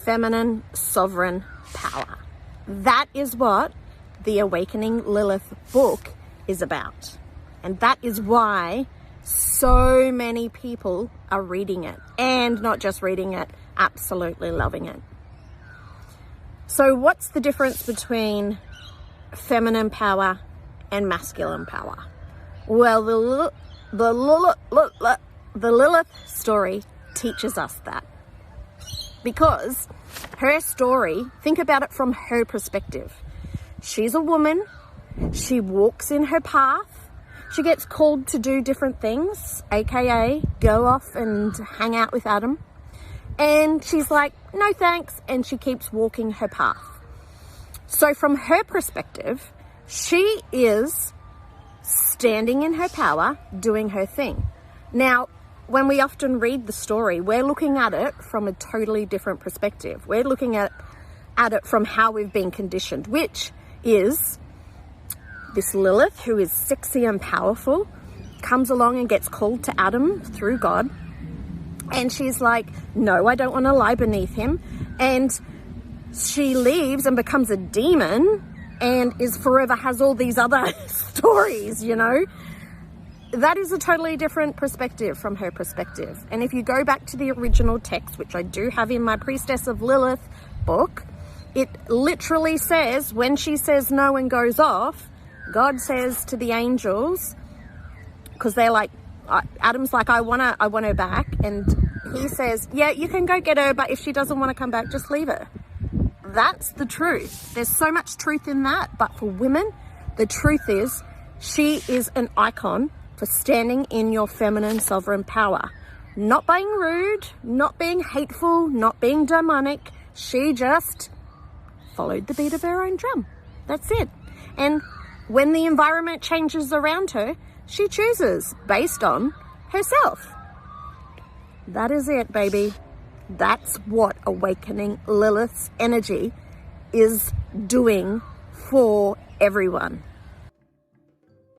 feminine sovereign power. That is what the Awakening Lilith book is about. And that is why so many people are reading it, and not just reading it, absolutely loving it. So what's the difference between feminine power and masculine power? Well, the Lilith story teaches us that. Because her story, think about it from her perspective. She's a woman, she walks in her path, she gets called to do different things, aka go off and hang out with Adam. And she's like, no thanks, and she keeps walking her path. So from her perspective, she is standing in her power, doing her thing. Now, when we often read the story, we're looking at it from a totally different perspective. We're looking at it from how we've been conditioned, which is this Lilith, who is sexy and powerful, comes along and gets called to Adam through God. And she's like, no, I don't want to lie beneath him. And she leaves and becomes a demon and has all these other stories, you know. That is a totally different perspective from her perspective. And if you go back to the original text, which I do have in my Priestess of Lilith book, it literally says, when she says no and goes off, God says to the angels, because they're like, Adam's like, I want her back. And he says, yeah, you can go get her, but if she doesn't want to come back, just leave her. That's the truth. There's so much truth in that. But for women, the truth is, she is an icon for standing in your feminine sovereign power. Not being rude, not being hateful, not being demonic. She just followed the beat of her own drum. That's it. And when the environment changes around her, she chooses based on herself. That is it, baby. That's what Awakening Lilith's energy is doing for everyone.